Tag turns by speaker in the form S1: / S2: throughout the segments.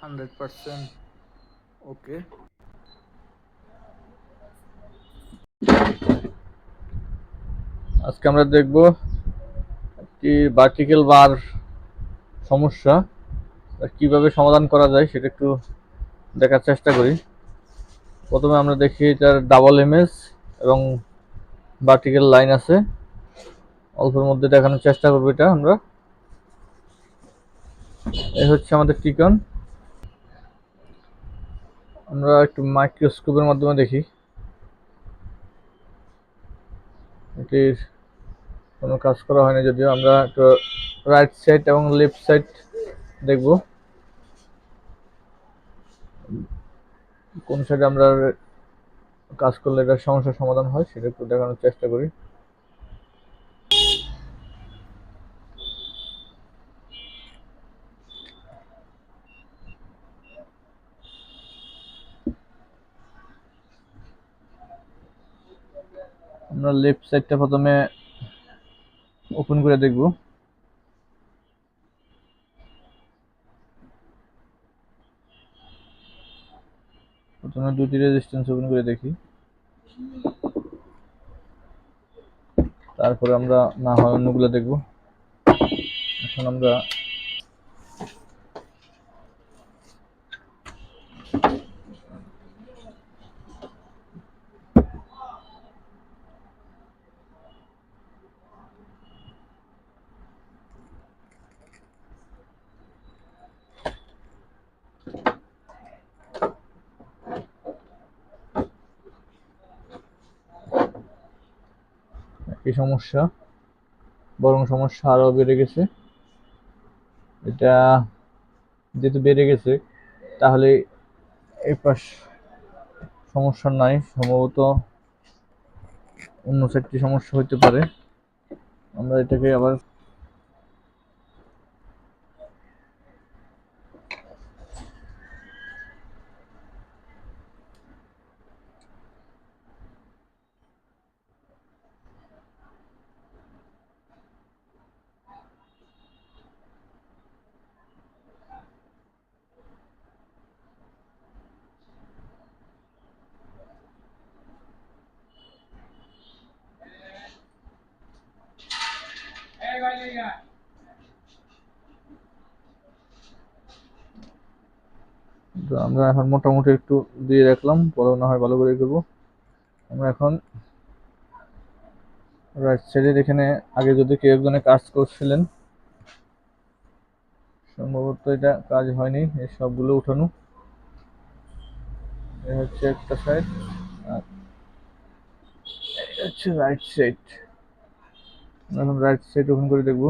S1: 100% ওকে। আজকে আমরা দেখব একটি ভার্টিক্যাল বার সমস্যা কিভাবে সমাধান করা যায় সেটা একটু দেখার চেষ্টা করি। প্রথমে আমরা দেখি এটার ডাবল ইমেজ এবং ভার্টিক্যাল লাইন আছে, অল্পের মধ্যে দেখানোর চেষ্টা করবো। এটা এই হচ্ছে আমাদের টিকন। আমরা একটু মাইক্রোস্কোপের মাধ্যমে দেখি। এটির কোনো কাজ করা হয়নি, যদিও আমরা একটু রাইট সাইড এবং লেফট সাইড দেখব, কোন সাইডে আমরা কাজ করলে এটা সমস্যার সমাধান হয় সেটা একটু দেখানোর চেষ্টা করি। আমরা লেফট সাইডটা প্রথমে ওপেন করে দেখব। প্রথমে দুটি রেজিস্ট্যান্স ওপেন করে দেখি, তারপরে আমরা না হয় অন্যগুলো দেখব। এখন আমরা এই সমস্যা, বরং সমস্যা আরো বেড়ে গেছে। এটা যেহেতু বেড়ে গেছে তাহলে এই পাশ সমস্যা নাই, সম্ভবত অন্য সাইডটি সমস্যা হতে পারে। আমরা এটাকে আবার আমরা এখন মোটামুটি একটু দিয়ে রাখলাম, পরে না হয় ভালো করে করবো। আমরা এখন রাইট সাইডের এখানে আগে যদি কেউ একজনে কাজ করছিলেন, সম্ভবত এটা কাজ হয়নি, এই সবগুলো উঠানো। এই হচ্ছে একটা সাইড, আর হচ্ছে রাইট সাইড। এখন রাইট সাইড ওপেন করে দেখবো।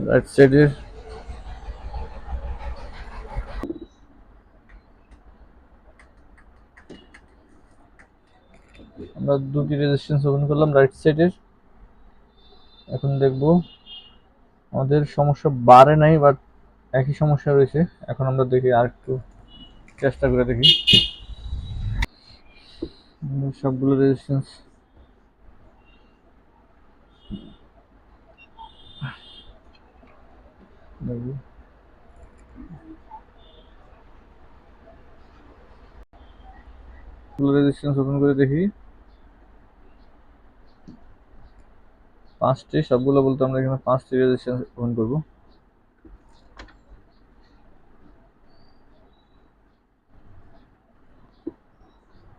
S1: রাইট সাইডের আমরা দুটি রেজিস্ট্যান্স ওপেন করলাম রাইট সাইডের। এখন দেখব আমাদের সমস্যা বাড়ে নাই, বাট একই সমস্যা রয়েছে। এখন আমরা দেখি আর একটু চেষ্টা করে দেখি। সবগুলো রেজিস্ট্যান্স দেখব। রেজিস্ট্যান্স ওপেন করে দেখি, পাঁচটি, সবগুলো বলতে আমরা এখানে পাঁচটি রেজিস্ট্যান্স ওপেন করব।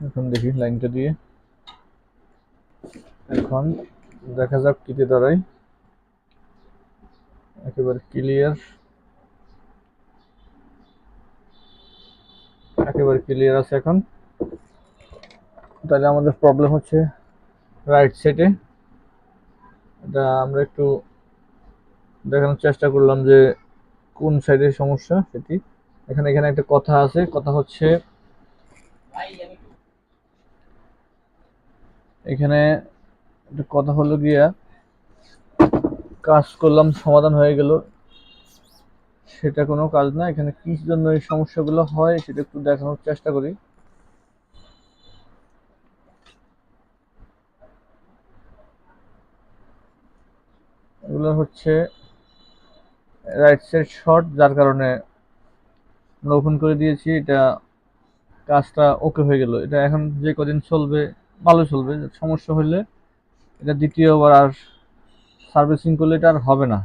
S1: এখন দেখি লাইনটা দিয়ে, এখন দেখা যাক কিতে দাঁড়ায়। একেবারে ক্লিয়ার, একেবারে ক্লিয়ার আছে এখন। তাহলে আমাদের প্রবলেম হচ্ছে রাইট সাইডে। এটা আমরা একটু দেখানোর চেষ্টা করলাম যে কোন সাইডের সমস্যা সেটি। এখানে এখানে একটা কথা আছে, কথা হচ্ছে এখানে একটা কথা হলো গিয়া, কাজ করলাম সমাধান হয়ে গেল, সেটা কোনো কাজ না। এখানে কি জন্য এই সমস্যাগুলো হয় সেটা একটু দেখানোর চেষ্টা করি। এগুলো হচ্ছে রাইট সাইড শর্ট, যার কারণে আমরা ওপেন করে দিয়েছি। এটা কাজটা ওকে হয়ে গেল। এটা এখন যে কদিন চলবে ভালো চলবে। সমস্যা হলে এটা দ্বিতীয়বার আর সার্ভিসিং করলে এটা আর হবে না।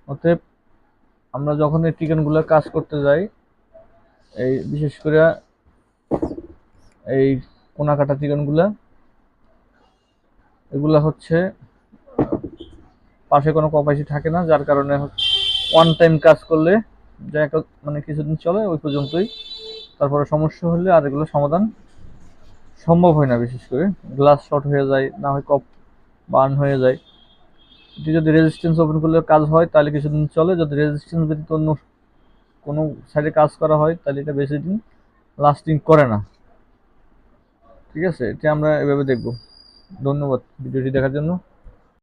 S1: অতএব আমরা যখন এই টিকানগুলো কাজ করতে যাই, এই বিশেষ করে এই কোনা কাটা টিকানগুলা, এগুলা হচ্ছে পাশে কোনো কপাইশি থাকে না, যার কারণে ওয়ান টাইম কাজ করলে যা একটা মানে কিছুদিন চলে ওই পর্যন্তই। তারপরে সমস্যা হলে আর এগুলো সমাধান সম্ভব হয় না। বিশেষ করে গ্লাস শর্ট হয়ে যায়, না হয় কপ বার্ন হয়ে যায়। এটি যদি রেজিস্ট্যান্স ওপেন করলে কাজ হয় তাহলে কিছুদিন চলে। যদি রেজিস্ট্যান্স ব্যতীত অন্য কোনো সাইডে কাজ করা হয় তাহলে এটা বেশি দিন লাস্টিং করে না। ঠিক আছে, এটা আমরা এভাবে দেখব। ধন্যবাদ ভিডিওটি দেখার জন্য।